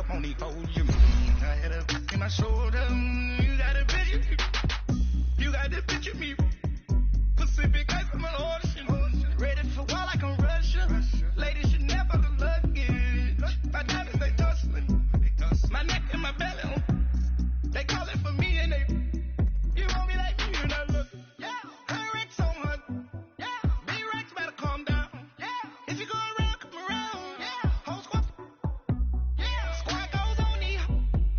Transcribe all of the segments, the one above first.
up on these foes. I had a in my shoulder. You got a picture. You got the picture me. Pacific ice on my ocean. Ready for war like I'm Russia. Ladies should never the luggage. My diamonds they tussling. My neck and my belly. They call it for me and they. You want me like you and I look. Yeah. Her Rex on her. Yeah. B-Rex better calm down. Yeah. If you go around, come around. Yeah. Whole squad. Yeah. Squad goes on me.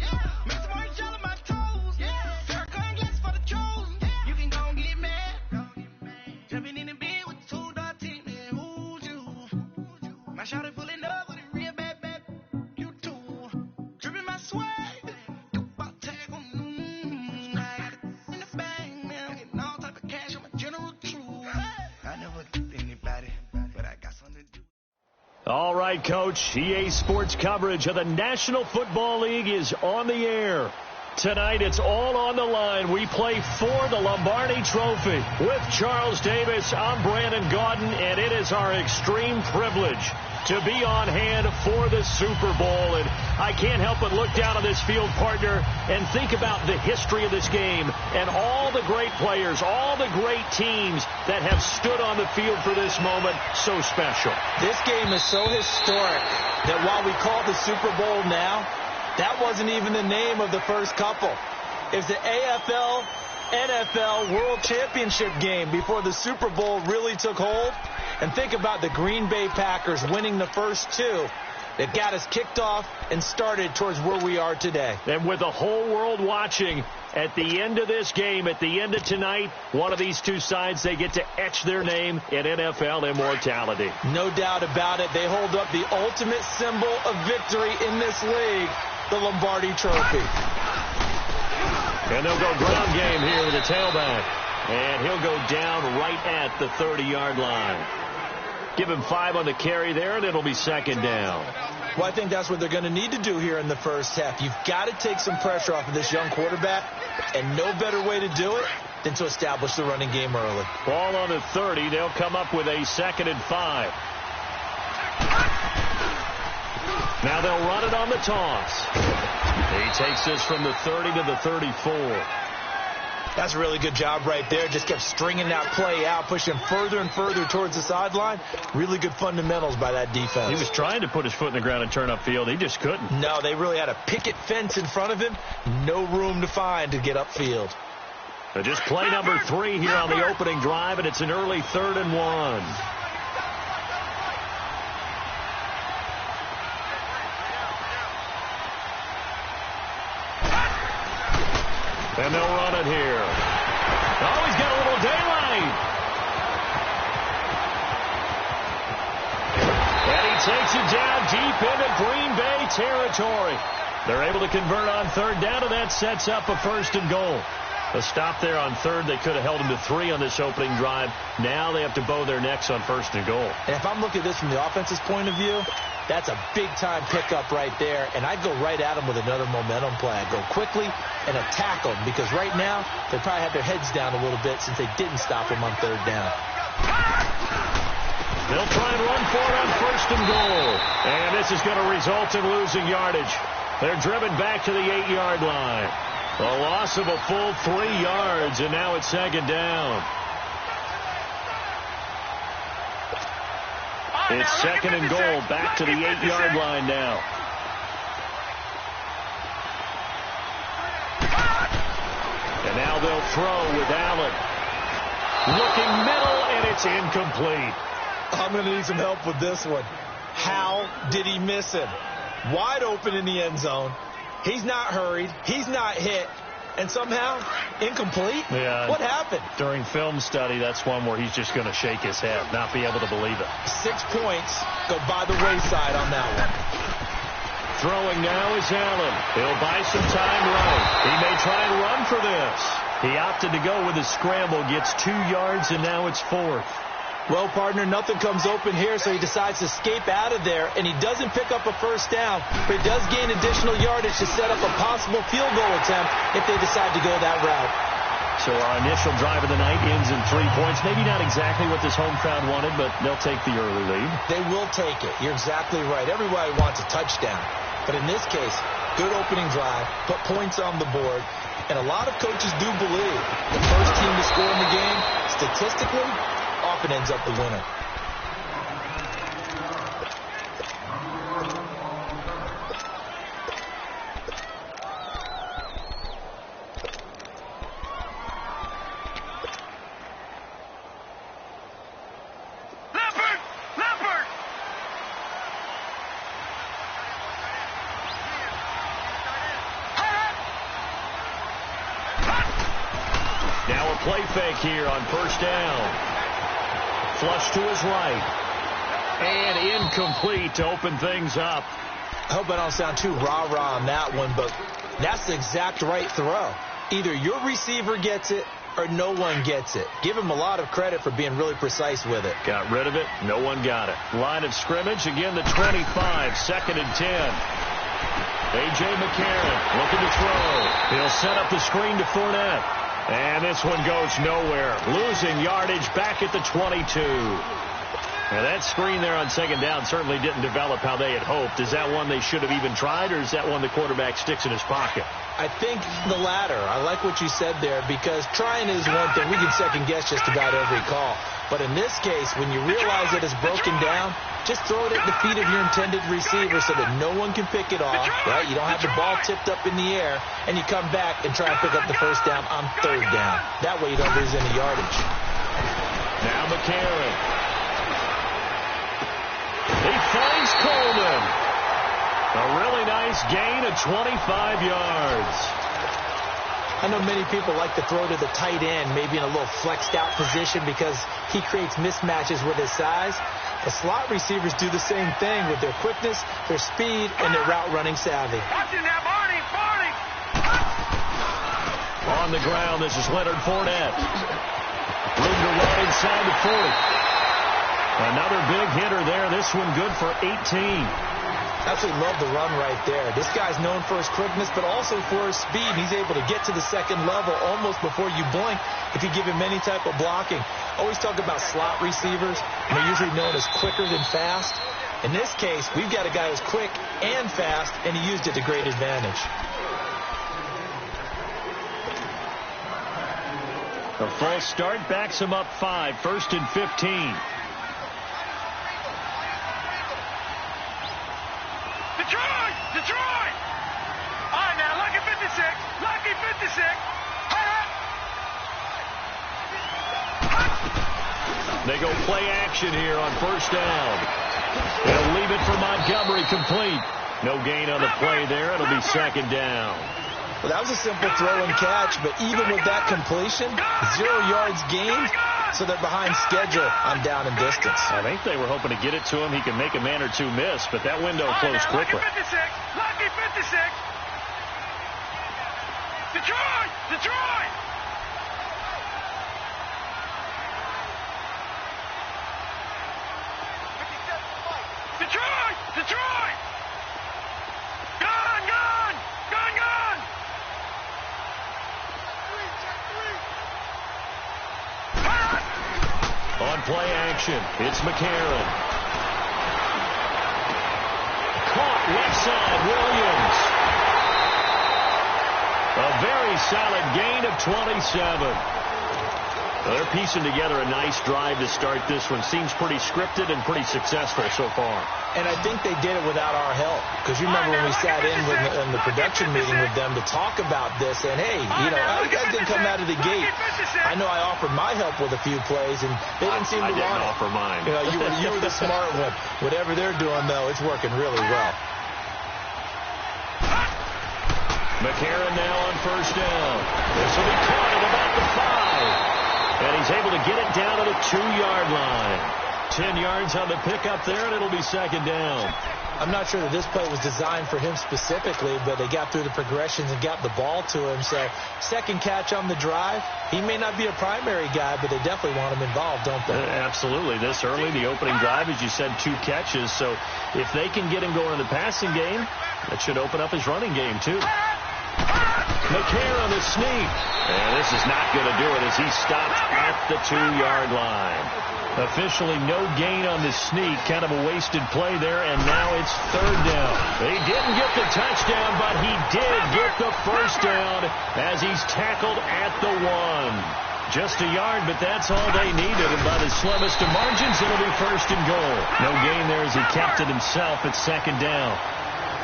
Yeah. Make some orange gel on my toes. Yeah. Farrakhan glass for the trolls. Yeah. You can go and get mad. Jumping in the bed with two dark teeth, man. Who's you? My shawty pulling up with a real bad. You too. Dripping my swag. About tag on. I got it in the bag, man. Getting all type of cash on my general truth. I never did anybody, but I got something to do. All right, Coach. EA Sports coverage of the National Football League is on the air. Tonight, it's all on the line. We play for the Lombardi Trophy. With Charles Davis, I'm Brandon Gaudin, and it is our extreme privilege to be on hand for the Super Bowl. And I can't help but look down on this field, partner, and think about the history of this game and all the great players, all the great teams that have stood on the field for this moment. So special. This game is so historic that while we call it the Super Bowl now, that wasn't even the name of the first couple. It's the AFL, NFL World Championship game before the Super Bowl really took hold. And think about the Green Bay Packers winning the first two that got us kicked off and started towards where we are today. And with the whole world watching, at the end of this game, at the end of tonight, one of these two sides, they get to etch their name in NFL immortality. No doubt about it. They hold up the ultimate symbol of victory in this league, the Lombardi Trophy. And they'll go ground game here with the tailback. And he'll go down right at the 30-yard line. Give him 5 on the carry there, and it'll be second down. Well, I think that's what they're going to need to do here in the first half. You've got to take some pressure off of this young quarterback, and no better way to do it than to establish the running game early. Ball on the 30. They'll come up with a 2nd and 5. Now they'll run it on the toss. He takes this from the 30 to the 34. That's a really good job right there. Just kept stringing that play out, pushing further and further towards the sideline. Really good fundamentals by that defense. He was trying to put his foot in the ground and turn upfield. He just couldn't. No, they really had a picket fence in front of him. No room to find to get upfield. So just play number 3 here on the opening drive, and it's an early 3rd and 1. And they'll run it here. Oh, he's got a little daylight. And he takes it down deep into Green Bay territory. They're able to convert on 3rd down, and that sets up a 1st and goal. A stop there on 3rd. They could have held him to 3 on this opening drive. Now they have to bow their necks on 1st and goal. And if I'm looking at this from the offense's point of view, that's a big-time pickup right there, and I'd go right at them with another momentum play. I'd go quickly and attack them, because right now they probably have their heads down a little bit since they didn't stop them on 3rd down. They'll try and run for it on 1st and goal, and this is going to result in losing yardage. They're driven back to the 8-yard line. A loss of a full 3 yards, and now it's 2nd down. It's 2nd and goal, back to the 8-yard line now. And now they'll throw with Allen. Looking middle, and it's incomplete. I'm going to need some help with this one. How did he miss him? Wide open in the end zone. He's not hurried. He's not hit. And somehow, incomplete? Yeah. What happened? During film study, that's one where he's just going to shake his head, not be able to believe it. 6 points go by the wayside on that one. Throwing now is Allen. He'll buy some time running. He may try and run for this. He opted to go with a scramble, gets 2 yards, and now it's 4th. Well, partner, nothing comes open here, so he decides to escape out of there, and he doesn't pick up a 1st down, but he does gain additional yardage to set up a possible field goal attempt if they decide to go that route. So our initial drive of the night ends in 3 points. Maybe not exactly what this home crowd wanted, but they'll take the early lead. They will take it. You're exactly right. Everybody wants a touchdown. But in this case, good opening drive, put points on the board, and a lot of coaches do believe the first team to score in the game, statistically, often ends up the winner. Now a play fake here on first down. Flush to his right. And incomplete to open things up. I hope I don't sound too rah-rah on that one, but that's the exact right throw. Either your receiver gets it or no one gets it. Give him a lot of credit for being really precise with it. Got rid of it. No one got it. Line of scrimmage. Again, the 25. 2nd and 10. A.J. McCarron looking to throw. He'll set up the screen to Fournette. And this one goes nowhere. Losing yardage back at the 22. Now that screen there on 2nd down certainly didn't develop how they had hoped. Is that one they should have even tried, or is that one the quarterback sticks in his pocket? I think the latter. I like what you said there, because trying is one thing. We can second guess just about every call. But in this case, when you realize that it's broken down, just throw it at the feet of your intended receiver so that no one can pick it off, right? You don't have the ball tipped up in the air, and you come back and try and pick up the first down on 3rd down. That way you don't lose any yardage. Now McCarron. He finds Coleman. A really nice gain of 25 yards. I know many people like to throw to the tight end, maybe in a little flexed out position because he creates mismatches with his size. The slot receivers do the same thing with their quickness, their speed, and their route running savvy. On the ground, this is Leonard Fournette. Room to run inside the 40. Another big hitter there. This one good for 18. Absolutely love the run right there. This guy's known for his quickness, but also for his speed. He's able to get to the 2nd level almost before you blink if you give him any type of blocking. Always talk about slot receivers, and they're usually known as quicker than fast. In this case, we've got a guy who's quick and fast, and he used it to great advantage. The false start backs him up 5. 1st and 15. Detroit! All right, now, lucky 56. Lucky 56. They go play action here on 1st down. They'll leave it for Montgomery complete. No gain on the play there. It'll be 2nd down. Well, that was a simple throw and catch, but even with that completion, 0 yards gained, so they're behind schedule on down and distance. I think they were hoping to get it to him. He can make a man or two miss, but that window closed quickly. Lucky 56. Detroit! Detroit! Detroit! Detroit! Gone! Gone! Gone! Gone! On play action, it's McCarron. Caught left side, Williams. A very solid gain of 27. They're piecing together a nice drive to start this one. Seems pretty scripted and pretty successful so far. And I think they did it without our help. Because you remember when we sat in the production meeting with them to talk about this, and hey, you know, you guys didn't come out of the gate. I know I offered my help with a few plays, and they didn't seem to want it. I didn't offer mine. You know, you were the smart one. Whatever they're doing, though, it's working really well. McCarron now on 1st down. This will be caught at about the 5. And he's able to get it down to the 2-yard line. 10 yards on the pickup there, and it'll be 2nd down. I'm not sure that this play was designed for him specifically, but they got through the progressions and got the ball to him. So 2nd catch on the drive. He may not be a primary guy, but they definitely want him involved, don't they? Absolutely. This early, the opening drive, as you said, 2 catches. So if they can get him going in the passing game, that should open up his running game, too. McCare on the sneak. And this is not going to do it as he stopped at the 2-yard line. Officially no gain on the sneak. Kind of a wasted play there, and now it's 3rd down. He didn't get the touchdown, but he did get the first down as he's tackled at the 1. Just a yard, but that's all they needed. And by the slimmest of margins, it'll be 1st and goal. No gain there as he kept it himself at 2nd down.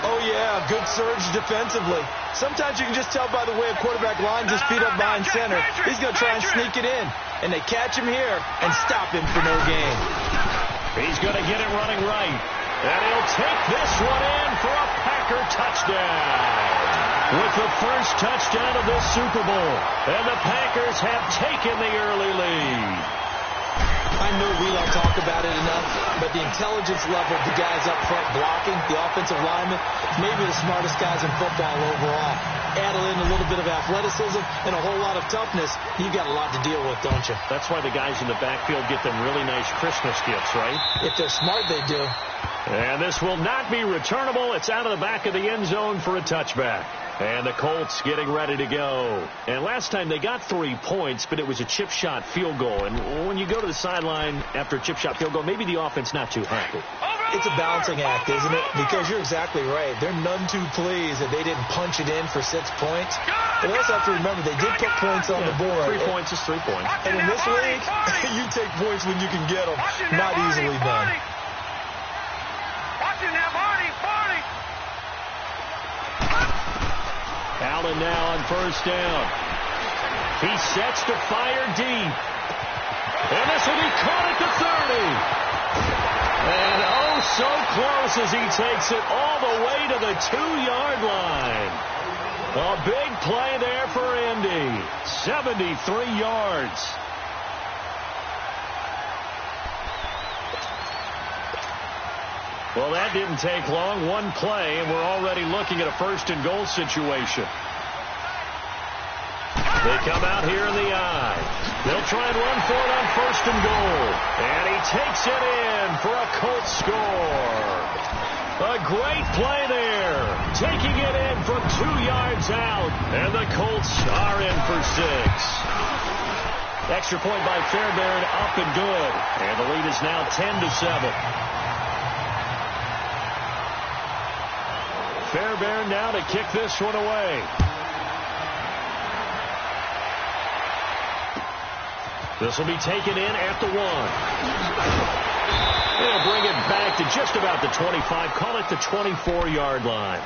Oh, yeah, good surge defensively. Sometimes you can just tell by the way a quarterback lines his feet up behind center. He's going to try and sneak it in. And they catch him here and stop him for no gain. He's going to get it running right. And he'll take this one in for a Packer touchdown. With the first touchdown of this Super Bowl. And the Packers have taken the early lead. I know we don't talk about it enough, but the intelligence level of the guys up front blocking, the offensive linemen, maybe the smartest guys in football overall. Add in a little bit of athleticism and a whole lot of toughness, you got a lot to deal with, don't you? That's why the guys in the backfield get them really nice Christmas gifts, right? If they're smart, they do. And this will not be returnable. It's out of the back of the end zone for a touchback. And the Colts getting ready to go. And last time they got 3 points, but it was a chip shot field goal. And when you go to the sideline after a chip shot field goal, maybe the offense not too happy. It's a balancing act, isn't it? Because you're exactly right. They're none too pleased that they didn't punch it in for 6 points. But they also have to remember they did put points on the board. 3 points is 3 points. And in this league, you take points when you can get them. Not easily done. Allen now on 1st down. He sets to fire deep. And this will be caught at the 30. And oh, so close as he takes it all the way to the 2-yard line. A big play there for Indy. 73 yards. Well, that didn't take long. 1 play, and we're already looking at a 1st and goal situation. They come out here in the I. They'll try and run for it on 1st and goal. And he takes it in for a Colts score. A great play there. Taking it in from 2 yards out. And the Colts are in for 6. Extra point by Fairbairn, up and good. And the lead is now 10-7. Fairbairn now to kick this one away. This will be taken in at the 1. They'll bring it back to just about the 25. Call it the 24-yard line.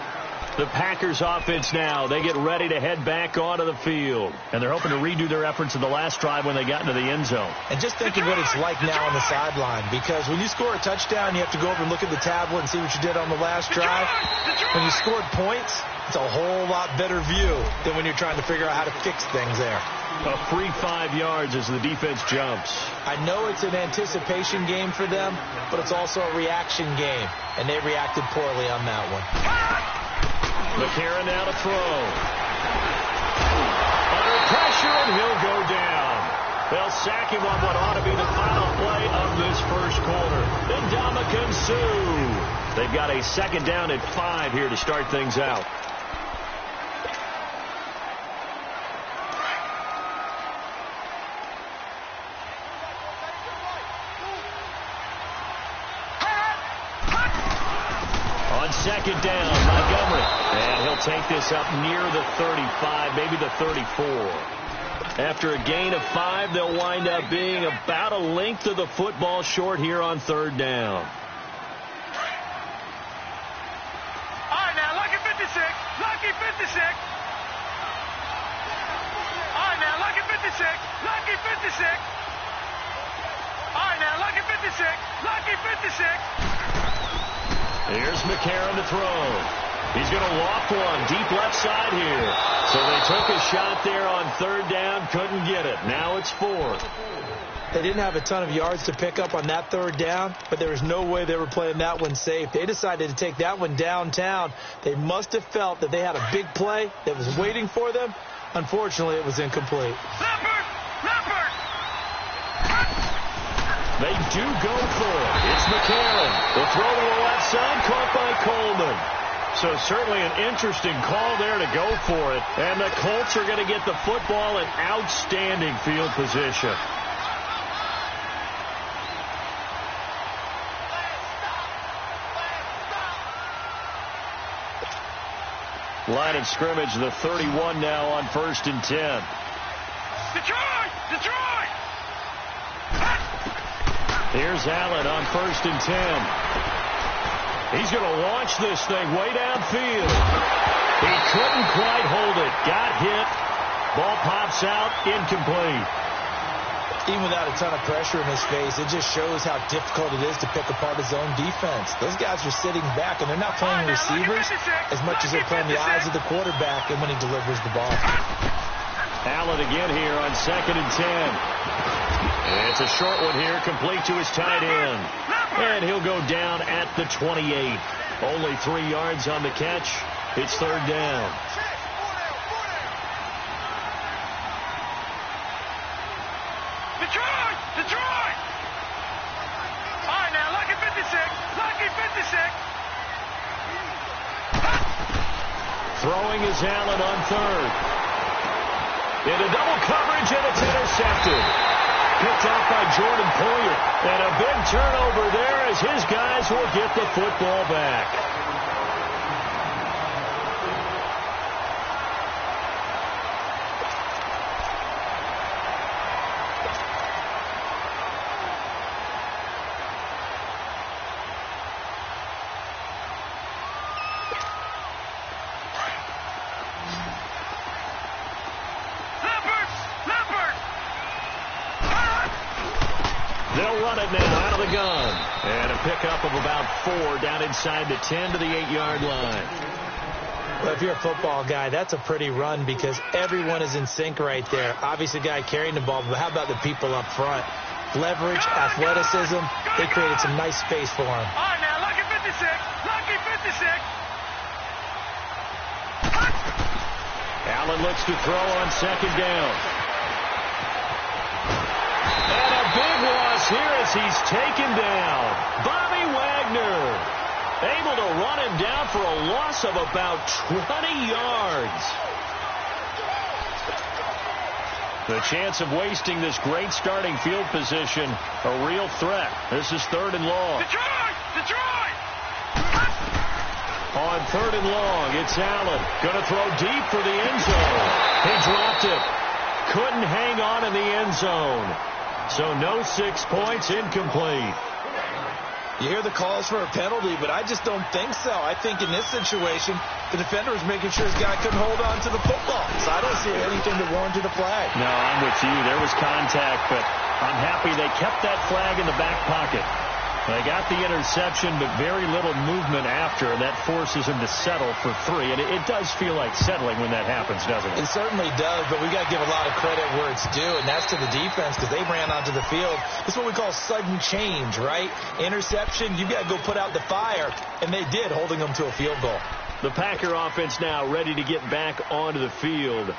The Packers offense now, they get ready to head back onto the field. And they're hoping to redo their efforts in the last drive when they got into the end zone. And just think of what it's like now on the sideline. Because when you score a touchdown, you have to go over and look at the tablet and see what you did on the last drive. When you scored points, it's a whole lot better view than when you're trying to figure out how to fix things there. A free 5 yards as the defense jumps. I know it's an anticipation game for them, but it's also a reaction game. And they reacted poorly on that one. McCarron now to throw. Under pressure, and he'll go down. They'll sack him on what ought to be the final play of this first quarter. Ndamukong Suh. They've got a 2nd down at 5 here to start things out. On 2nd down, Montgomery. And he'll take this up near the 35, maybe the 34. After a gain of 5, they'll wind up being about a length of the football short here on 3rd down. All right, now, lucky 56. Lucky 56. All right, now, lucky 56. Lucky 56. All right, now, lucky 56. Lucky 56. Here's McCarron to throw. He's going to loft one deep left side here. So they took a shot there on 3rd down, couldn't get it. Now it's 4th. They didn't have a ton of yards to pick up on that 3rd down, but there was no way they were playing that one safe. They decided to take that one downtown. They must have felt that they had a big play that was waiting for them. Unfortunately, it was incomplete. They do go for it. It's McCarron. The throw to the left side, caught by Coleman. So certainly an interesting call there to go for it. And the Colts are going to get the football in outstanding field position. Line of scrimmage, the 31 now on 1st and 10. Detroit! Detroit! Here's Allen on 1st and 10. He's going to launch this thing way downfield. He couldn't quite hold it. Got hit. Ball pops out, incomplete. Even without a ton of pressure in his face, it just shows how difficult it is to pick apart his own defense. Those guys are sitting back, and they're not playing receivers as much as they're playing the eyes of the quarterback and when he delivers the ball. Allen again here on 2nd and 10. It's a short one here, complete to his tight end. And he'll go down at the 28. Only 3 yards on the catch. It's 3rd down. Detroit! Detroit! All right, now, lucky 56. Lucky 56. Throwing is Allen on 3rd. Into double coverage, and it's intercepted. Picked off by Jordan Poyer. And a big turnover there as his guys will get the football back. Now out of the gun. And a pickup of about 4 down inside the 10 to the 8-yard line. Well, if you're a football guy, that's a pretty run because everyone is in sync right there. Obviously, the guy carrying the ball, but how about the people up front? Leverage, athleticism, they created some nice space for him. All right, now, lucky 56. Lucky 56. Allen looks to throw on 2nd down. Big loss here as he's taken down. Bobby Wagner able to run him down for a loss of about 20 yards. The chance of wasting this great starting field position, a real threat. This is 3rd and long. Detroit! Detroit! On 3rd and long, it's Allen. Going to throw deep for the end zone. He dropped it. Couldn't hang on in the end zone. So no 6 points, incomplete. You hear the calls for a penalty, but I just don't think so. I think in this situation, the defender was making sure his guy couldn't hold on to the football. So I don't see anything that warranted a flag. No, I'm with you. There was contact, but I'm happy they kept that flag in the back pocket. They got the interception, but very little movement after, and that forces him to settle for 3. And it does feel like settling when that happens, doesn't it? It certainly does, but we got to give a lot of credit where it's due, and that's to the defense because they ran onto the field. It's what we call sudden change, right? Interception, you got to go put out the fire, and they did, holding them to a field goal. The Packer offense now ready to get back onto the field.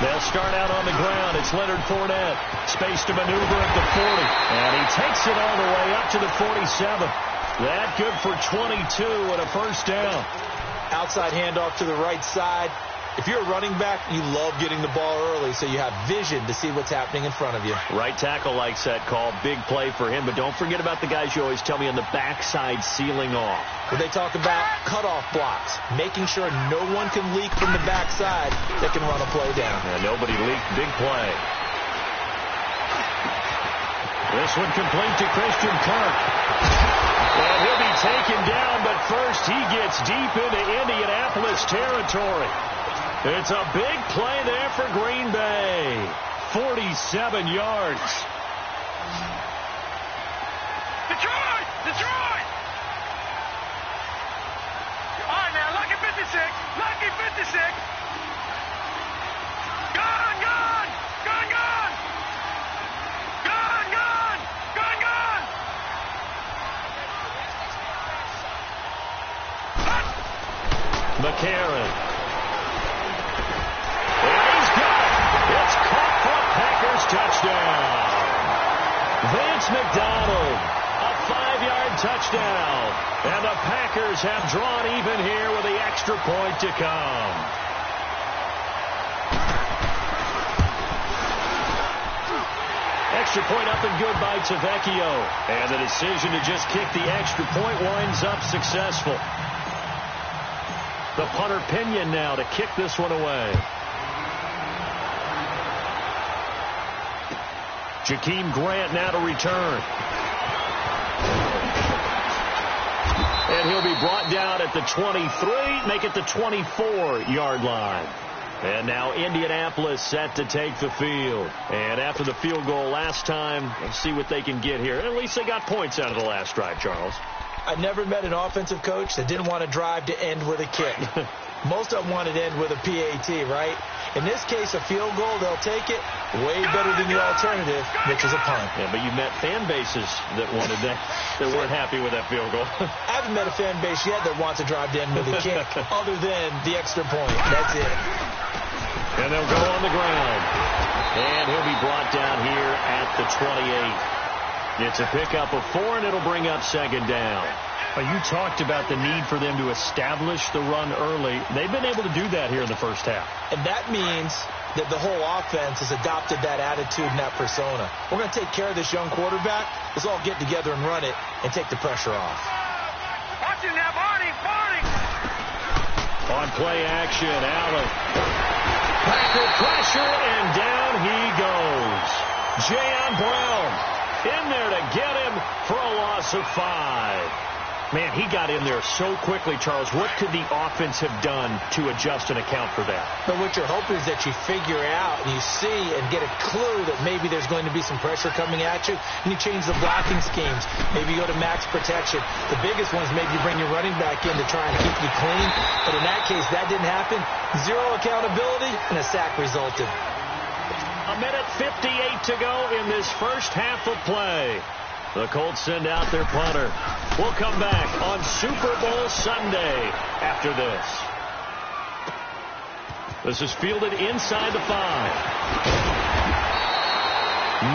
They'll start out on the ground. It's Leonard Fournette. Space to maneuver at the 40. And he takes it all the way up to the 47. That good for 22 and a 1st down. Outside handoff to the right side. If you're a running back, you love getting the ball early so you have vision to see what's happening in front of you. Right tackle likes that call. Big play for him. But don't forget about the guys you always tell me on the backside sealing off. When they talk about cutoff blocks, making sure no one can leak from the backside that can run a play down. Yeah, nobody leaked. Big play. This one complete to Christian Kirk. And he'll be taken down, but first he gets deep into Indianapolis territory. It's a big play there for Green Bay. 47 yards. Detroit! Detroit! All right, now, lucky 56. Lucky 56. Gone, gone! Gone, gone! Gone, gone! Gone, gone! McCarron. And he's got it. It's caught for a Packers touchdown. Vance McDonald, a 5-yard touchdown. And the Packers have drawn even here with the extra point to come. Extra point up and good by Tavecchio. And the decision to just kick the extra point winds up successful. The punter Pinion now to kick this one away. Jakeem Grant now to return. And he'll be brought down at the 23, make it the 24-yard line. And now Indianapolis set to take the field. And after the field goal last time, let's see what they can get here. At least they got points out of the last drive, Charles. I never met an offensive coach that didn't want to drive to end with a kick. Most of them wanted to end with a PAT, right? In this case, a field goal, they'll take it. Way better than the alternative, which is a punt. Yeah, but you met fan bases that wanted that, that weren't happy with that field goal. I haven't met a fan base yet that wants to drive to end with a kick, other than the extra point. That's it. And they'll go on the ground. And he'll be brought down here at the 28. It's a pickup of 4, and it'll bring up second down. You talked about the need for them to establish the run early. They've been able to do that here in the first half. And that means that the whole offense has adopted that attitude and that persona. We're going to take care of this young quarterback. Let's all get together and run it and take the pressure off. Watch him now, Barney! On play action, Allen. Packer pressure, and down he goes. Jayon Brown in there to get him for a loss of 5. Man, he got in there so quickly, Charles. What could the offense have done to adjust and account for that? But what you're hoping is that you figure out and you see and get a clue that maybe there's going to be some pressure coming at you, and you change the blocking schemes. Maybe you go to max protection. The biggest one is maybe you bring your running back in to try and keep you clean. But in that case, that didn't happen. 0 accountability, and a sack resulted. A minute 58 to go in this first half of play. The Colts send out their punter. We'll come back on Super Bowl Sunday after this. This is fielded inside the 5.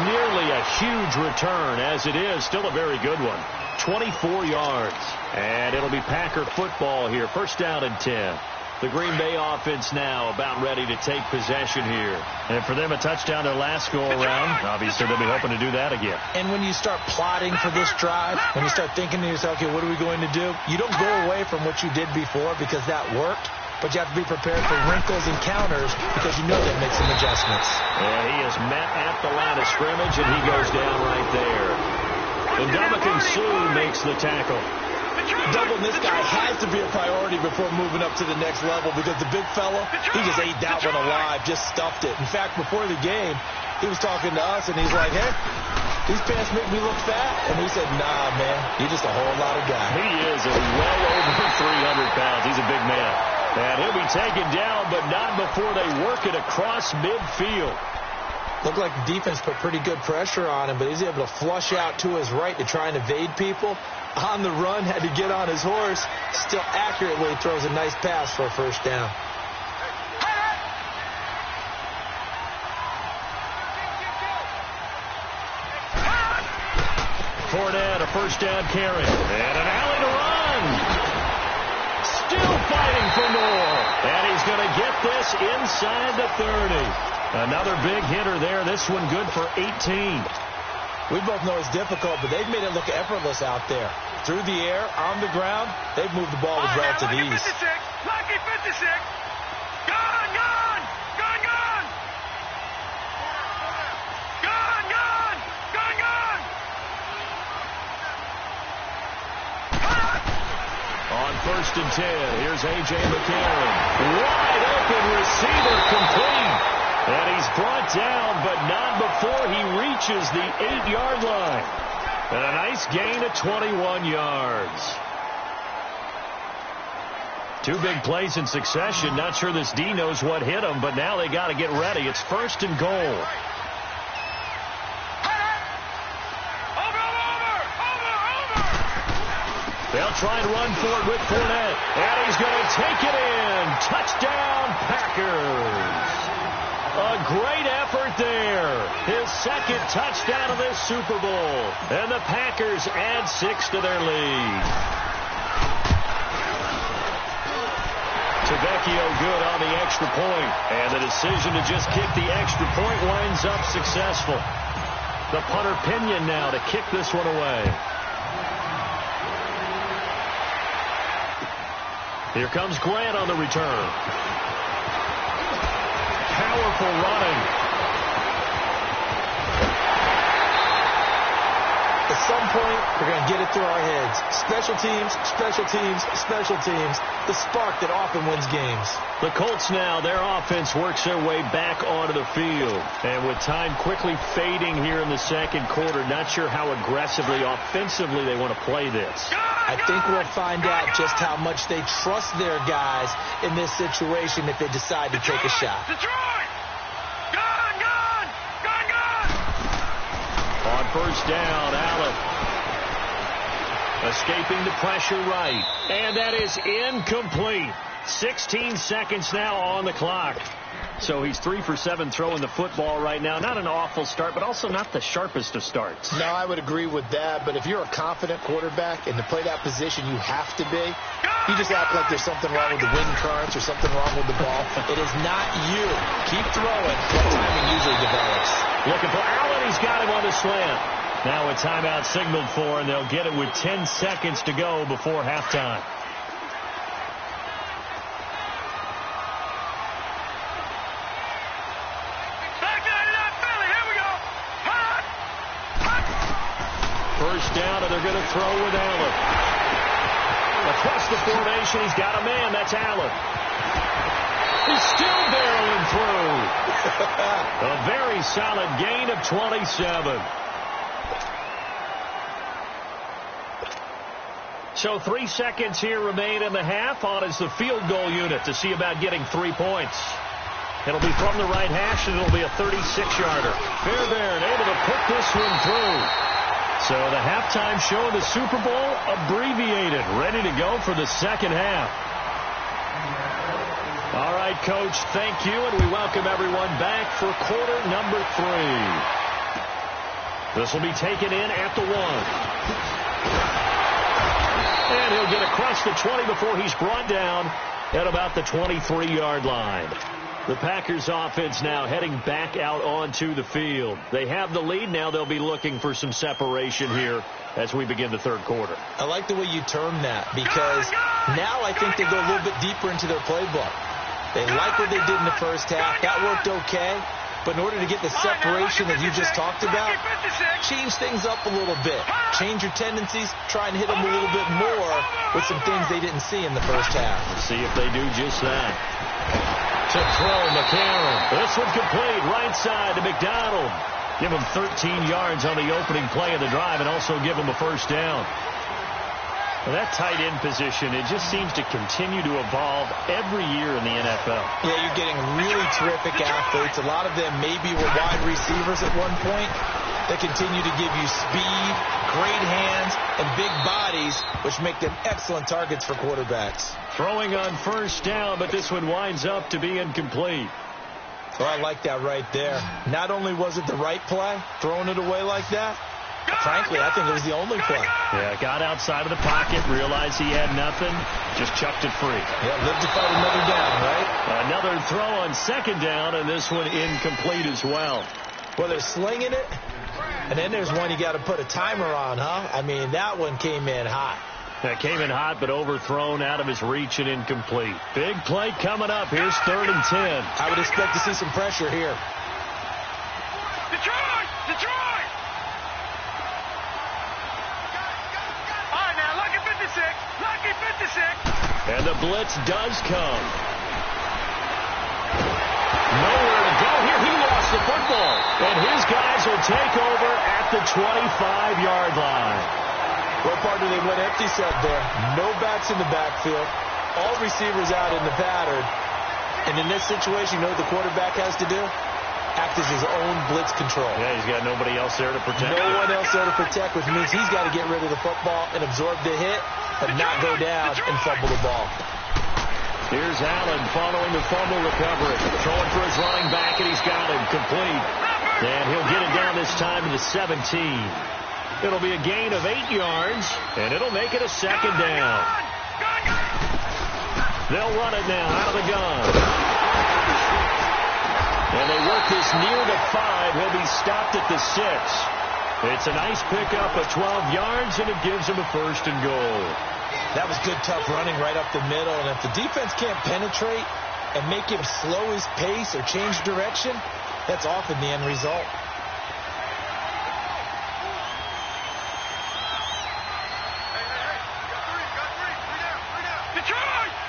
Nearly a huge return, as it is. Still a very good one. 24 yards. And it'll be Packer football here. First down and 10. The Green Bay offense now about ready to take possession here. And for them, a touchdown their last go-around. Obviously, they'll be hoping to do that again. And when you start plotting for this drive, when you start thinking to yourself, okay, what are we going to do? You don't go away from what you did before because that worked. But you have to be prepared for wrinkles and counters because you know that makes some adjustments. And he is met at the line of scrimmage, and he goes down right there. And Ndamukong Suh makes the tackle. Doubling this guy has to be a priority before moving up to the next level because the big fella, he just ate that one alive, just stuffed it. In fact, before the game, he was talking to us, and he's like, hey, these pants make me look fat. And we said, nah, man, you're just a whole lot of guy. He is well over 300 pounds. He's a big man. And he'll be taken down, but not before they work it across midfield. Looked like the defense put pretty good pressure on him, but he's able to flush out to his right to try and evade people. On the run, had to get on his horse. Still accurately throws a nice pass for a first down. Fournette, a first down carry. And an alley to run. Still fighting for more. And he's going to get this inside the 30. Another big hitter there. This one good for 18. We both know it's difficult, but they've made it look effortless out there. Through the air, on the ground, they've moved the ball with relative ease. Lucky 56. Gone, gone. Gone, gone. Gone, gone. Gone, gone. On first and 10, here's A.J. McCarron. Wide open receiver complete. And he's brought down, but not before he reaches the 8-yard line. And a nice gain of 21 yards. Two big plays in succession. Not sure this D knows what hit him, but now they got to get ready. It's first and goal. They'll try and run for it with Fournette. And he's going to take it in. Touchdown, Packers. A great effort there. His second touchdown of this Super Bowl. And the Packers add 6 to their lead. Tavecchio good on the extra point. And the decision to just kick the extra point winds up successful. The punter Pinion now to kick this one away. Here comes Grant on the return. Powerful running. At some point, we're going to get it through our heads. Special teams, special teams, special teams. The spark that often wins games. The Colts now, their offense works their way back onto the field. And with time quickly fading here in the second quarter, not sure how aggressively, offensively they want to play this. I think we'll find out just how much they trust their guys in this situation if they decide to take a shot. On first down, Allen. Escaping the pressure right. And that is incomplete. 16 seconds now on the clock. So he's 3 for 7 throwing the football right now. Not an awful start, but also not the sharpest of starts. No, I would agree with that. But if you're a confident quarterback and to play that position, you have to be. You just act like there's something wrong with the wind currents or something wrong with the ball. It is not you. Keep throwing. What timing usually develops. Looking for Allen. He's got him on the slant. Now a timeout signaled for, and they'll get it with 10 seconds to go before halftime. First down, and they're going to throw with Allen. Across the formation, he's got a man. That's Allen. He's still barreling through. A very solid gain of 27. So 3 seconds here remain in the half. On is the field goal unit to see about getting 3 points. It'll be from the right hash, and it'll be a 36-yarder. Fairbairn able to put this one through. So the halftime show of the Super Bowl abbreviated, ready to go for the second half. All right, Coach, thank you, and we welcome everyone back for quarter number 3. This will be taken in at the 1. And he'll get across the 20 before he's brought down at about the 23-yard line. The Packers offense now heading back out onto the field. They have the lead. Now they'll be looking for some separation here as we begin the third quarter. I like the way you term that because now I think they go a little bit deeper into their playbook. They like what they did in the first half. That worked okay. But in order to get the separation that you just talked about, change things up a little bit. Change your tendencies. Try and hit them a little bit more with some things they didn't see in the first half. Let's see if they do just that. To throw, McCarron. This one complete. Right side to McDonald. Give him 13 yards on the opening play of the drive and also give him a first down. Well, that tight end position, it just seems to continue to evolve every year in the NFL. Yeah, you're getting really terrific athletes. A lot of them maybe were wide receivers at one point. They continue to give you speed, great hands, and big bodies, which make them excellent targets for quarterbacks. Throwing on first down, but this one winds up to be incomplete. Well, I like that right there. Not only was it the right play, throwing it away like that, frankly, I think it was the only play. Yeah, got outside of the pocket, realized he had nothing, just chucked it free. Yeah, live to fight another down, right? Another throw on second down, and this one incomplete as well. Well, they're slinging it, and then there's one you got to put a timer on, huh? I mean, that one came in hot. That came in hot, but overthrown out of his reach and incomplete. Big play coming up. Here's 3rd and 10. I would expect to see some pressure here. Detroit! Detroit! All right, now, lucky 56. Lucky 56. And the blitz does come. Nowhere to go here. He lost the football. And his guys will take over at the 25-yard line. What part do they went empty set there? No backs in the backfield. All receivers out in the pattern. And in this situation, you know what the quarterback has to do? Act as his own blitz control. Yeah, he's got nobody else there to protect. No one else there to protect, which means he's got to get rid of the football and absorb the hit. but not go down and fumble the ball. Here's Allen following the fumble recovery. Throwing for his running back, and he's got him complete. And he'll get it down this time to the 17. It'll be a gain of 8 yards, and it'll make it a second down. They'll run it now out of the gun. And they work this near the 5. He'll be stopped at the 6. It's a nice pickup of 12 yards, and it gives him a first and goal. That was good, tough running right up the middle. And if the defense can't penetrate and make him slow his pace or change direction, that's often the end result.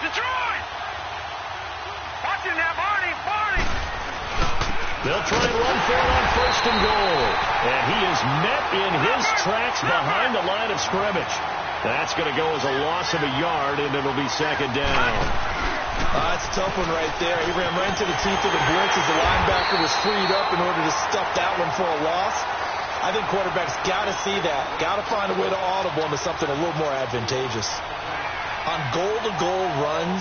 Detroit! Watching that, Barney! They'll try and run for it on first and goal. And he is met in his tracks behind the line of scrimmage. That's going to go as a loss of a yard, and it'll be second down. That's a tough one right there. He ran right into the teeth of the blitz as the linebacker was freed up in order to stuff that one for a loss. I think quarterbacks got to see that. Got to find a way to audible into something a little more advantageous. On goal-to-goal runs,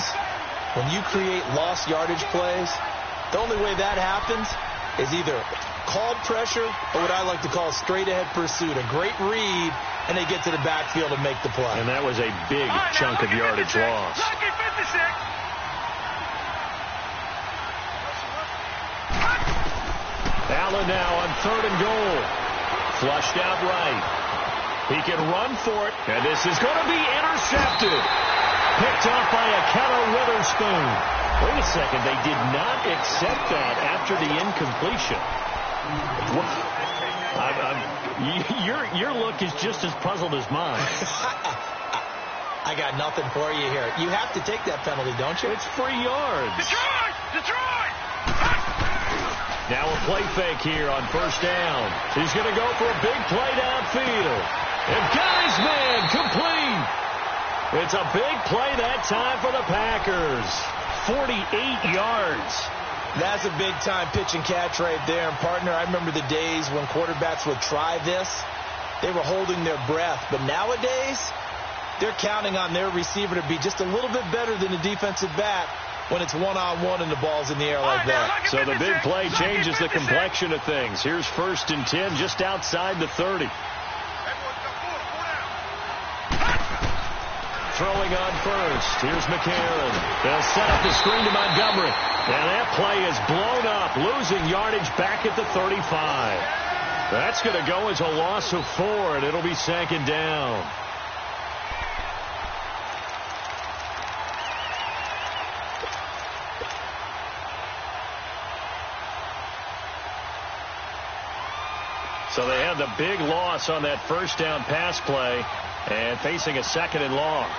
when you create lost yardage plays, the only way that happens is either called pressure or what I like to call straight-ahead pursuit. A great read, and they get to the backfield and make the play. And that was a big chunk of yardage loss. Lucky 56. Allen now on third and goal. Flushed out right. He can run for it, and this is going to be intercepted. Picked off by a Keller Witherspoon. Wait a second, they did not accept that after the incompletion. Your look is just as puzzled as mine. I got nothing for you here. You have to take that penalty, don't you? It's free yards. Detroit! Now a play fake here on first down. He's going to go for a big play downfield. And Guy's man complete. It's a big play that time for the Packers. 48 yards. That's a big-time pitch and catch right there. And, partner, I remember the days when quarterbacks would try this. They were holding their breath. But nowadays, they're counting on their receiver to be just a little bit better than the defensive back when it's one-on-one and the ball's in the air like that. So the big play changes the complexion of things. Here's first and 10 just outside the 30. Throwing on first. Here's McCarron. They'll set up the screen to Montgomery. And that play is blown up, losing yardage back at the 35. That's going to go as a loss of 4, and it'll be second down. So they had the big loss on that first down pass play and facing a second and long.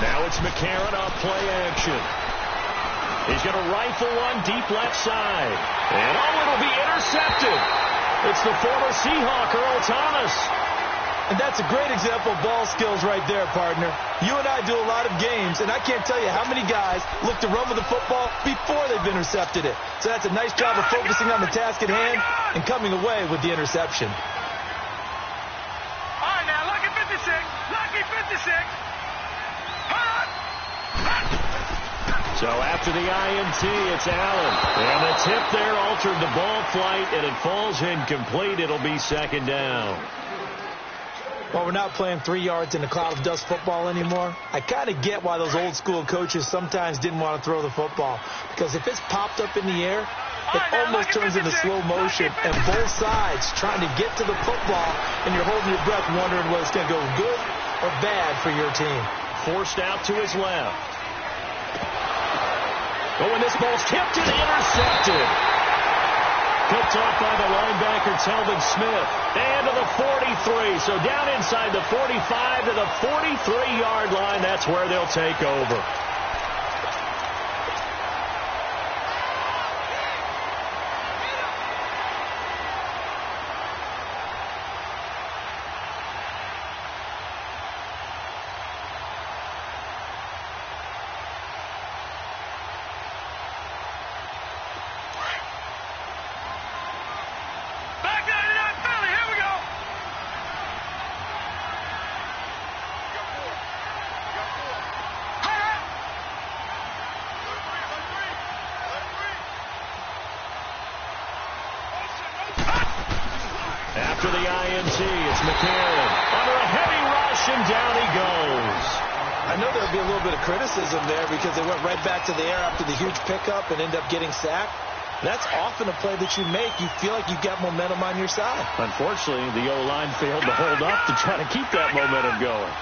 Now it's McCarron on play action. He's going to rifle one deep left side. And it'll be intercepted. It's the former Seahawk, Earl Thomas. And that's a great example of ball skills right there, partner. You and I do a lot of games, and I can't tell you how many guys look to run with the football before they've intercepted it. So that's a nice job of focusing on the task at hand and coming away with the interception. All right, now, lucky 56. Lucky 56. So after the INT, it's Allen. And the tip there altered the ball flight, and it falls incomplete. It'll be second down. Well, we're not playing 3 yards in a cloud of dust football anymore. I kind of get why those old school coaches sometimes didn't want to throw the football. Because if it's popped up in the air, it almost turns into slow motion. And both sides trying to get to the football, and you're holding your breath wondering whether it's going to go good or bad for your team. Forced out to his left. Oh, and this ball's tipped and intercepted. Picked off by the linebacker, Telvin Smith. And to the 43. So down inside the 45 to the 43-yard line. That's where they'll take over. after the INT. It's McCarron under a heavy rush, and down he goes. I know there'll be a little bit of criticism there because they went right back to the air after the huge pickup and end up getting sacked. That's often a play that you make. You feel like you've got momentum on your side. Unfortunately, the O-line failed to hold up to try to keep that momentum going.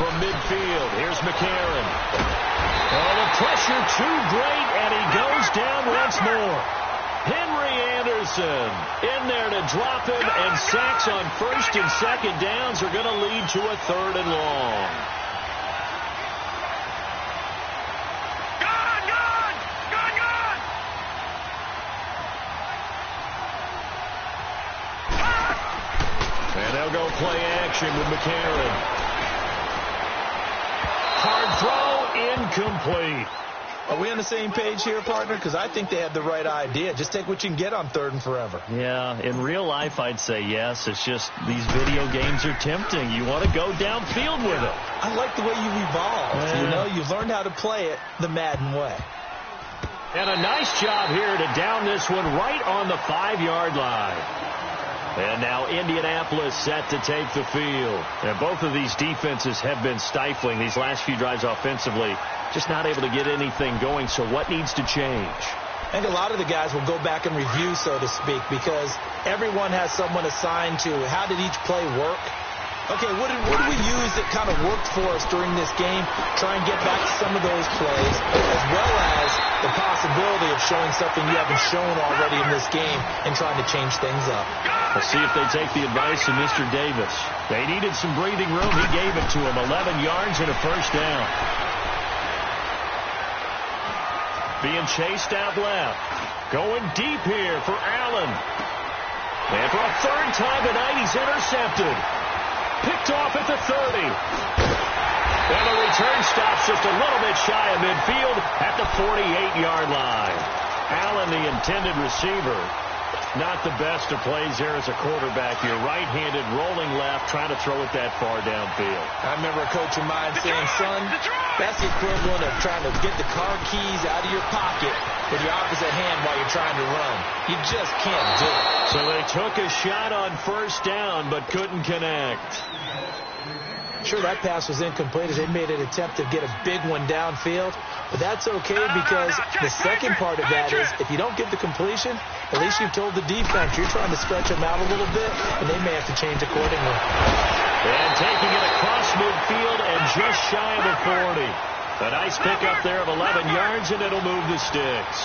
From midfield, here's McCarron. Oh, the pressure too great, and he goes down once more. Henry Anderson in there to drop him, and sacks on first and second downs are going to lead to a 3rd and long. And they'll go play action with McCarron. Hard throw, incomplete. Are we on the same page here, partner? Because I think they had the right idea. Just take what you can get on 3rd and forever. Yeah, in real life, I'd say yes. It's just these video games are tempting. You want to go downfield with it. I like the way you've evolved. Yeah. You know, you've learned how to play it the Madden way. And a nice job here to down this one right on the 5-yard line. And now Indianapolis set to take the field. And both of these defenses have been stifling these last few drives offensively. Just not able to get anything going. So what needs to change? I think a lot of the guys will go back and review, so to speak, because everyone has someone assigned to how did each play work. Okay, what did we use that kind of worked for us during this game? Try and get back to some of those plays, as well as the possibility of showing something you haven't shown already in this game and trying to change things up. We'll see if they take the advice of Mr. Davis. They needed some breathing room. He gave it to them. 11 yards and a 1st down. Being chased out left. Going deep here for Allen. And for a 3rd time tonight, he's intercepted. Picked off at the 30. And the return stops just a little bit shy of midfield at the 48-yard line. Allen, the intended receiver, not the best of plays there as a quarterback. You're right-handed, rolling left, trying to throw it that far downfield. I remember a coach of mine saying, son, that's the equivalent of trying to get the car keys out of your pocket with your opposite hand while you're trying to run. You just can't do it. So they took a shot on 1st down but couldn't connect. Sure, that pass was incomplete as they made an attempt to get a big one downfield. But that's okay because the second part of that is if you don't get the completion, at least you've told the defense you're trying to stretch them out a little bit, and they may have to change accordingly. And taking it across midfield and just shy of the 40. A nice pickup there of 11 yards, and it'll move the sticks.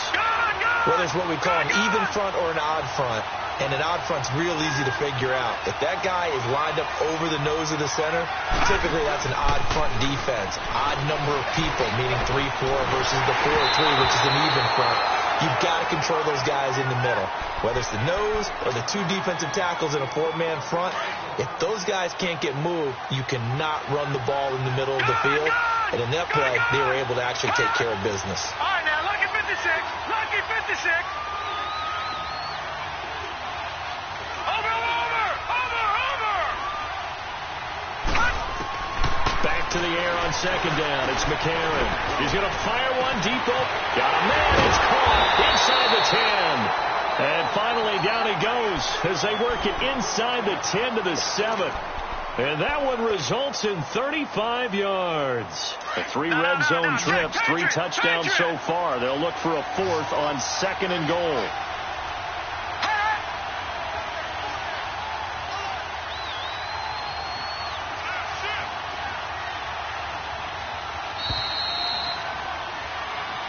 Whether it's what we call an even front or an odd front, and an odd front's real easy to figure out. If that guy is lined up over the nose of the center, typically that's an odd front defense. Odd number of people, meaning 3-4 versus the 4-3, which is an even front. You've got to control those guys in the middle. Whether it's the nose or the 2 defensive tackles in a 4-man front, if those guys can't get moved, you cannot run the ball in the middle of the field. And in that play, they were able to actually take care of business. All right, now, lucky 56. Lucky 56. Back to the air on 2nd down. It's McCarron. He's going to fire one deep. Got a man. It's caught inside the 10. And finally down he goes as they work it inside the 10 to the 7. And that one results in 35 yards. The 3 red zone trips, 3 touchdowns so far. They'll look for a 4th on 2nd and goal.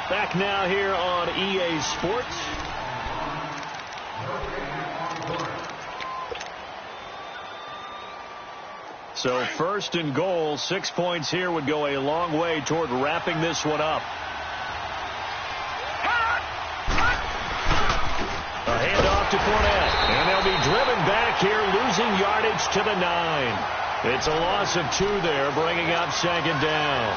Back now here on EA Sports. So 1st and goal, 6 points here would go a long way toward wrapping this one up. A handoff to Fournette, and they'll be driven back here, losing yardage to the 9. It's a loss of 2 there, bringing up 2nd down.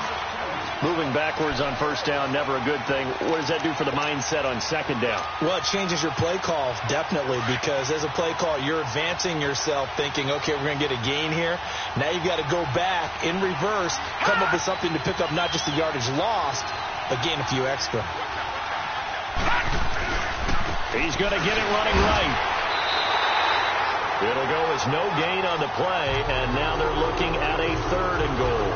Moving backwards on first down, never a good thing. What does that do for the mindset on second down? Well, it changes your play call, definitely, because as a play call, you're advancing yourself thinking, okay, we're going to get a gain here. Now you've got to go back in reverse, come up with something to pick up not just the yardage lost, but gain a few extra. He's going to get it running right. It'll go as no gain on the play, and now they're looking at a 3rd and goal.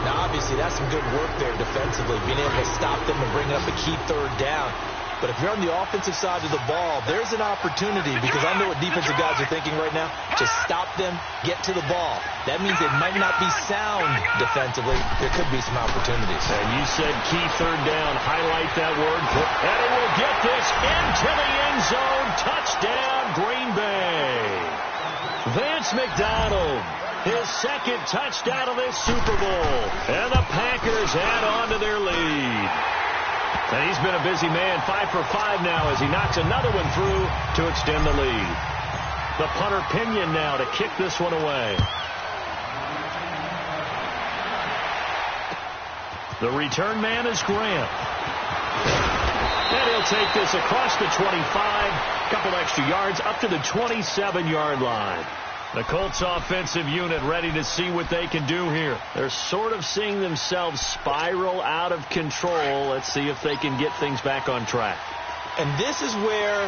Now, obviously, that's some good work there defensively, being able to stop them and bring up a key 3rd down. But if you're on the offensive side of the ball, there's an opportunity, because I know what defensive guys are thinking right now. Just stop them, get to the ball. That means it might not be sound defensively. There could be some opportunities. And you said key 3rd down. Highlight that word. And he will get this into the end zone. Touchdown, Green Bay. Vance McDonald, his 2nd touchdown of this Super Bowl. And the Packers add on to their lead. And he's been a busy man, 5 for 5 now as he knocks another one through to extend the lead. The punter Pinion now to kick this one away. The return man is Grant. And he'll take this across the 25, couple extra yards up to the 27-yard line. The Colts offensive unit ready to see what they can do here. They're sort of seeing themselves spiral out of control. Let's see if they can get things back on track. And this is where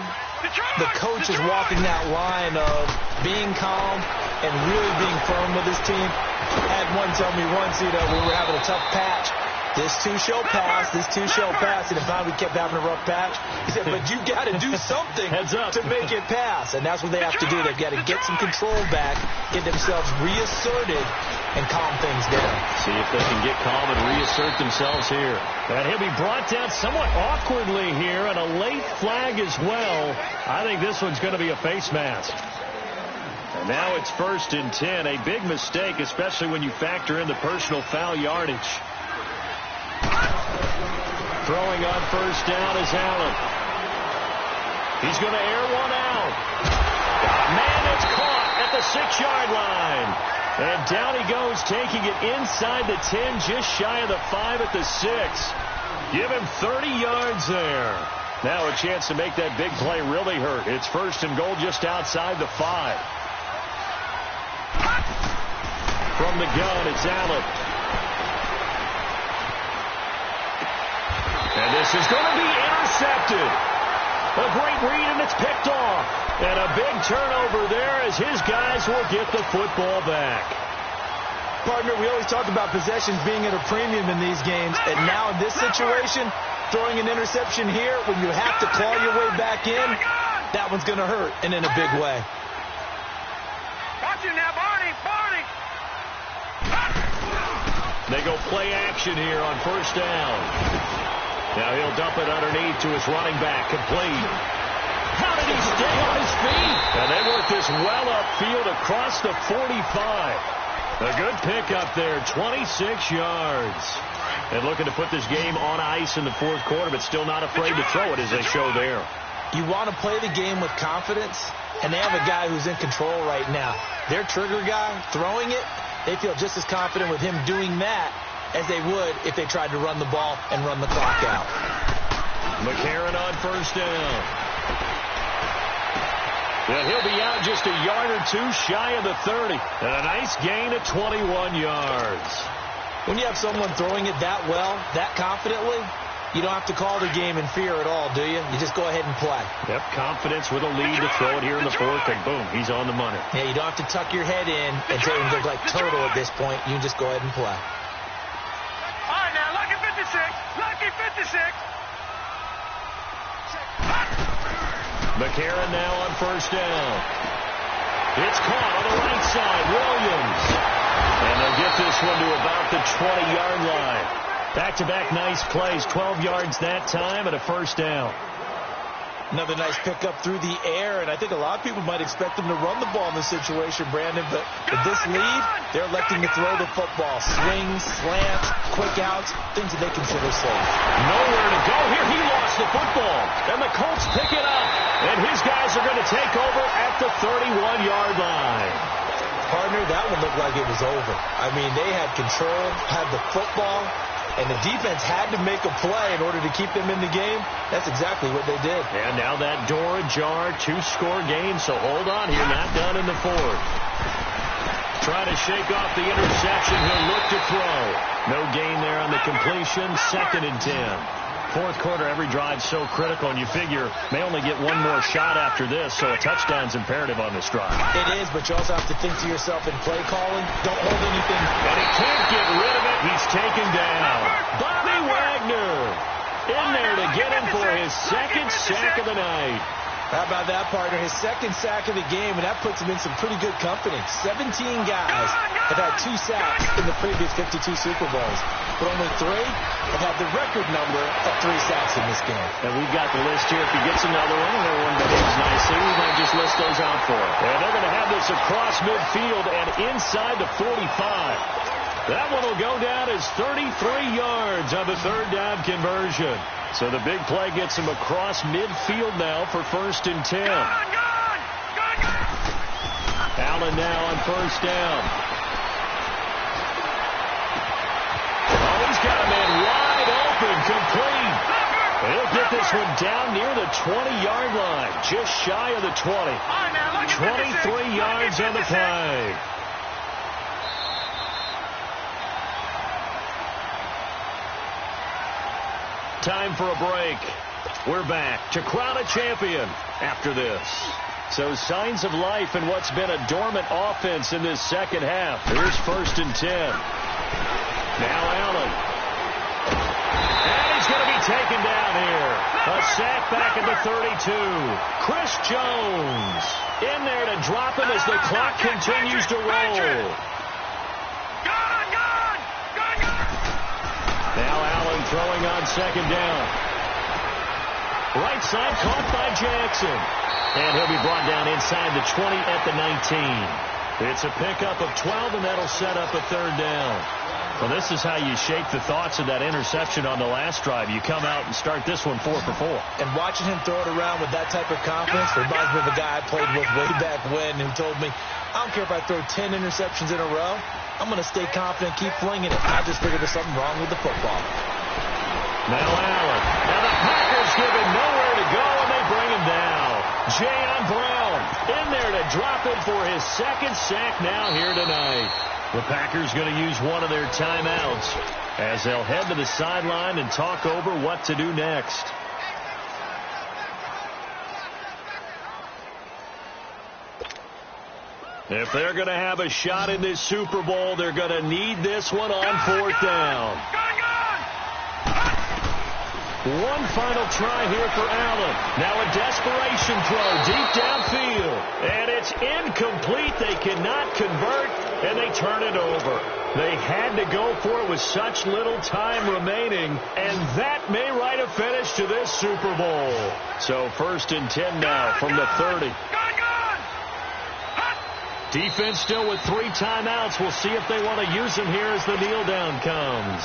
the coach is walking that line of being calm and really being firm with his team. I had one tell me once, we were having a tough patch. This two shall pass, and if not, we kept having a rough patch. He said, but you got to do something to make it pass, and that's what they have to do. They've got to get some control back, get themselves reasserted, and calm things down. See if they can get calm and reassert themselves here. And he'll be brought down somewhat awkwardly here, and a late flag as well. I think this one's going to be a face mask. And now it's 1st and 10, a big mistake, especially when you factor in the personal foul yardage. Throwing on first down is Allen. He's going to air one out. Man, it's caught at the 6-yard line. And down he goes, taking it inside the 10, just shy of the 5 at the 6. Give him 30 yards there. Now a chance to make that big play really hurt. It's 1st and goal just outside the 5. From the gun, it's Allen. And this is going to be intercepted. A great read, and it's picked off. And a big turnover there as his guys will get the football back. Partner, we always talk about possessions being at a premium in these games. And now in this situation, throwing an interception here when you have to claw your way back in, that one's going to hurt, and in a big way. Watch him now, Barney. They go play action here on first down. Now he'll dump it underneath to his running back. Complete. How did he stay on his feet? And they work this well upfield across the 45. A good pickup there, 26 yards. And looking to put this game on ice in the 4th quarter, but still not afraid to throw it as they show there. You want to play the game with confidence, and they have a guy who's in control right now. Their trigger guy, throwing it, they feel just as confident with him doing that as they would if they tried to run the ball and run the clock out. McCarron on first down. Yeah, he'll be out just a yard or 2 shy of the 30. And a nice gain of 21 yards. When you have someone throwing it that well, that confidently, you don't have to call the game in fear at all, do you? You just go ahead and play. Yep, confidence with a lead to throw it here in the 4th, and boom, he's on the money. Yeah, you don't have to tuck your head in and tell him to look like turtle at this point. You can just go ahead and play. All right, now, lucky 56. Lucky 56. McCarron now on first down. It's caught on the right side. Williams. And they'll get this one to about the 20-yard line. Back-to-back nice plays. 12 yards that time and a first down. Another nice pickup through the air, and I think a lot of people might expect them to run the ball in this situation, Brandon, but with this lead, they're electing to throw the football. Swings, slants, quick outs, things that they consider safe. Nowhere to go here. He lost the football, and the Colts pick it up, and his guys are going to take over at the 31-yard line. Partner, that one looked like it was over. I mean, they had control, had the football, and the defense had to make a play in order to keep them in the game. That's exactly what they did. And now that door ajar, 2-score game, so hold on here, not done in the fourth. Trying to shake off the interception, he'll look to throw. No gain there on the completion, 2nd and 10. Fourth quarter, every drive so critical, and you figure may only get one more shot after this, so a touchdown's imperative on this drive. It is, but you also have to think to yourself in play calling, don't hold anything. And he can't get rid of it. He's taken down. Bobby Wagner in there to get him for his 2nd sack of the night. How about that, partner? His 2nd sack of the game, and that puts him in some pretty good company. 17 guys have had 2 sacks in the previous 52 Super Bowls, but only 3 have had the record number of 3 sacks in this game. And we've got the list here. If he gets another one, and everyone behaves nicely, we might just list those out for him. And they're going to have this across midfield and inside the 45. That one will go down as 33 yards on the 3rd down conversion. So the big play gets him across midfield now for 1st and 10. Allen now on 1st down. Oh, he's got a man wide open, complete. He'll get this one down near the 20-yard line, just shy of the 20. 23 yards on the play. Time for a break. We're back to crown a champion after this. So signs of life in what's been a dormant offense in this second half. Here's 1st and 10. Now Allen. And he's going to be taken down here. A sack back at the 32. Chris Jones in there to drop him as the clock continues to roll. Now Allen throwing on 2nd down. Right side caught by Jackson. And he'll be brought down inside the 20 at the 19. It's a pickup of 12, and that'll set up a 3rd down. Well, this is how you shake the thoughts of that interception on the last drive. You come out and start this one 4 for 4. And watching him throw it around with that type of confidence reminds me of a guy I played with way back when who told me, I don't care if I throw 10 interceptions in a row. I'm going to stay confident, keep flinging it. I just figured there's something wrong with the football. Now Allen. Now the Packers give him nowhere to go, and they bring him down. Jayon Brown in there to drop it for his 2nd sack now here tonight. The Packers going to use one of their timeouts as they'll head to the sideline and talk over what to do next. If they're going to have a shot in this Super Bowl, they're going to need this one on 4th down. One final try here for Allen. Now a desperation throw deep downfield. And it's incomplete. They cannot convert, and they turn it over. They had to go for it with such little time remaining, and that may write a finish to this Super Bowl. So 1st and 10 now from the 30. Defense still with 3 timeouts. We'll see if they want to use them here as the kneel down comes.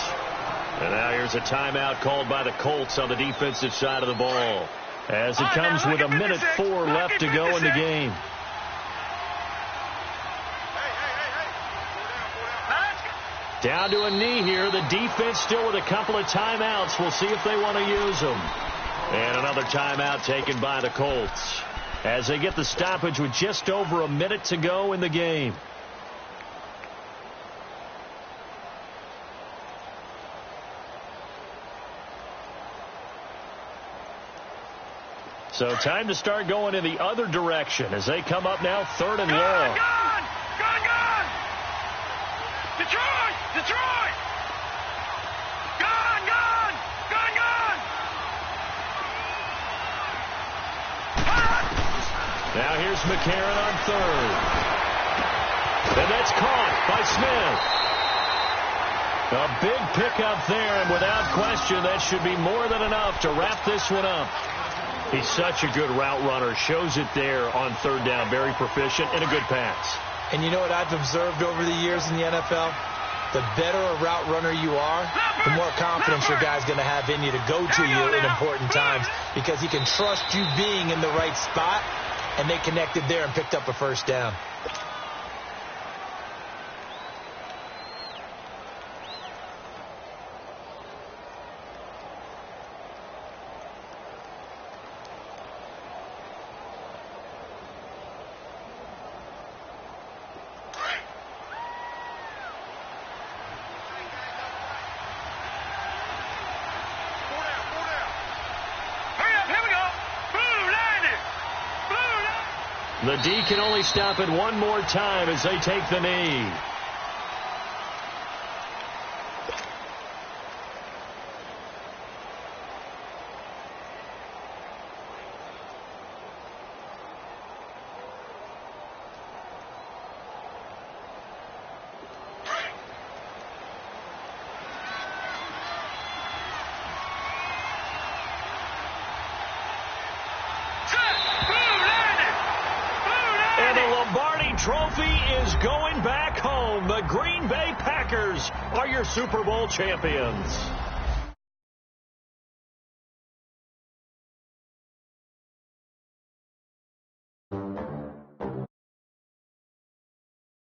And now here's a timeout called by the Colts on the defensive side of the ball, as it comes with a minute 4 left to go in the game. Down to a knee here. The defense still with a couple of timeouts. We'll see if they want to use them. And another timeout taken by the Colts as they get the stoppage with just over a minute to go in the game. So time to start going in the other direction as they come up now 3rd and long. Gone! Detroit! Gone! Now here's McCarron on 3rd. And that's caught by Smith. A big pickup there, and without question, that should be more than enough to wrap this one up. He's such a good route runner. Shows it there on 3rd down. Very proficient and a good pass. And you know what I've observed over the years in the NFL? The better a route runner you are, the more confidence your guy's going to have in you to go to you in important times, because he can trust you being in the right spot, and they connected there and picked up a 1st down. The D can only stop it one more time as they take the knee. Trophy is going back home. The Green Bay Packers are your Super Bowl champions.